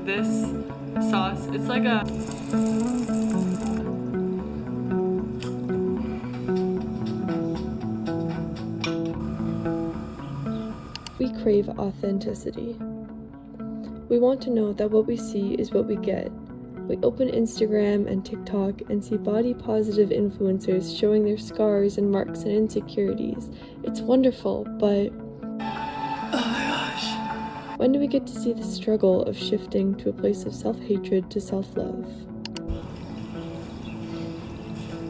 this sauce. It's like a... We crave authenticity. We want to know that what we see is what we get. We open Instagram and TikTok and see body positive influencers showing their scars and marks and insecurities. It's wonderful, but when do we get to see the struggle of shifting to a place of self-hatred to self-love?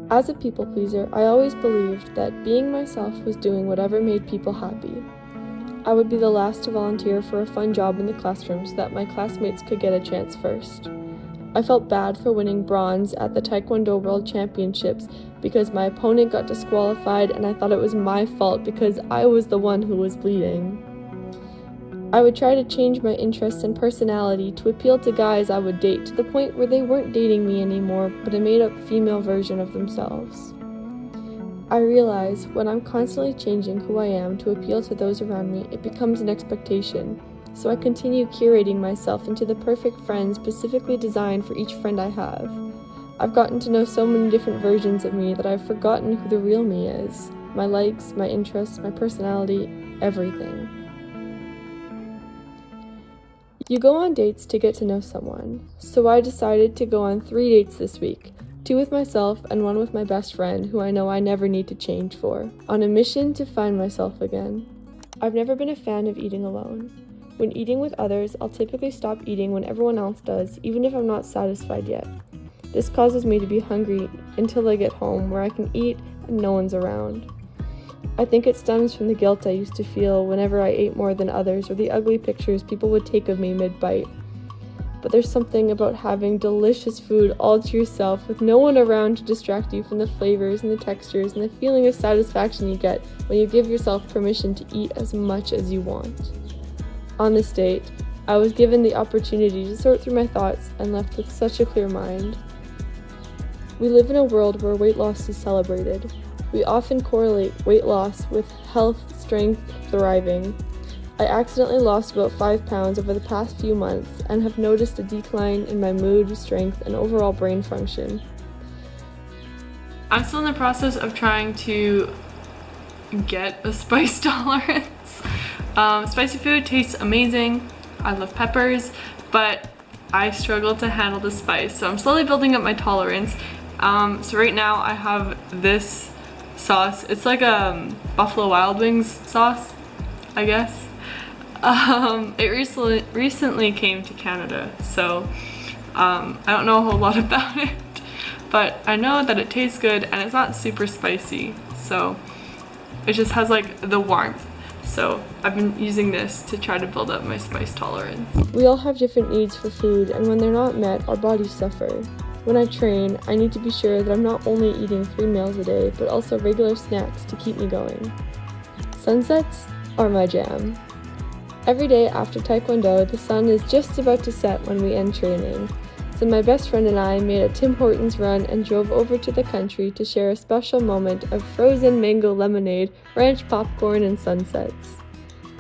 As a people pleaser, I always believed that being myself was doing whatever made people happy. I would be the last to volunteer for a fun job in the classroom so that my classmates could get a chance first. I felt bad for winning bronze at the Taekwondo World Championships because my opponent got disqualified and I thought it was my fault because I was the one who was bleeding. I would try to change my interests and personality to appeal to guys I would date to the point where they weren't dating me anymore, but a made-up female version of themselves. I realize when I'm constantly changing who I am to appeal to those around me, it becomes an expectation. So I continue curating myself into the perfect friend specifically designed for each friend I have. I've gotten to know so many different versions of me that I've forgotten who the real me is. My likes, my interests, my personality, everything. You go on dates to get to know someone, so I decided to go on 3 dates this week, 2 with myself and 1 with my best friend who I know I never need to change for, on a mission to find myself again. I've never been a fan of eating alone. When eating with others, I'll typically stop eating when everyone else does, even if I'm not satisfied yet. This causes me to be hungry until I get home where I can eat and no one's around. I think it stems from the guilt I used to feel whenever I ate more than others or the ugly pictures people would take of me mid-bite. But there's something about having delicious food all to yourself with no one around to distract you from the flavors and the textures and the feeling of satisfaction you get when you give yourself permission to eat as much as you want. On this date, I was given the opportunity to sort through my thoughts and left with such a clear mind. We live in a world where weight loss is celebrated. We often correlate weight loss with health, strength, thriving. I accidentally lost about 5 pounds over the past few months and have noticed a decline in my mood, strength, and overall brain function. I'm still in the process of trying to get a spice tolerance. Spicy food tastes amazing. I love peppers, but I struggle to handle the spice, so I'm slowly building up my tolerance. So right now I have this sauce. It's like a Buffalo Wild Wings sauce, I guess. It recently came to Canada, so I don't know a whole lot about it, but I know that it tastes good and it's not super spicy, so it just has like the warmth. So I've been using this to try to build up my spice tolerance. We all have different needs for food, and when they're not met, our bodies suffer. When I train, I need to be sure that I'm not only eating 3 meals a day, but also regular snacks to keep me going. Sunsets are my jam. Every day after Taekwondo, the sun is just about to set when we end training. So my best friend and I made a Tim Hortons run and drove over to the country to share a special moment of frozen mango lemonade, ranch popcorn, and sunsets.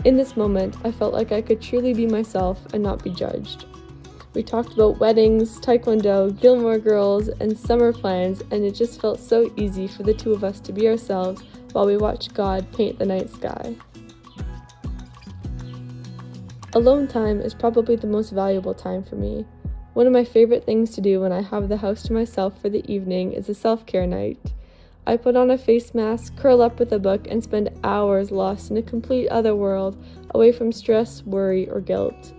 In this moment, I felt like I could truly be myself and not be judged. We talked about weddings, Taekwondo, Gilmore Girls, and summer plans, and it just felt so easy for the 2 of us to be ourselves while we watched God paint the night sky. Alone time is probably the most valuable time for me. One of my favorite things to do when I have the house to myself for the evening is a self-care night. I put on a face mask, curl up with a book, and spend hours lost in a complete other world, away from stress, worry, or guilt,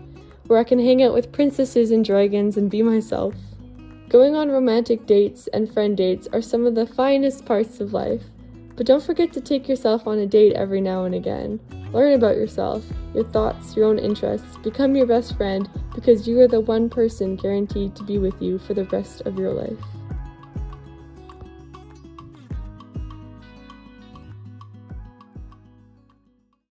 where I can hang out with princesses and dragons and be myself. Going on romantic dates and friend dates are some of the finest parts of life, but don't forget to take yourself on a date every now and again. Learn about yourself, your thoughts, your own interests, become your best friend because you are the one person guaranteed to be with you for the rest of your life.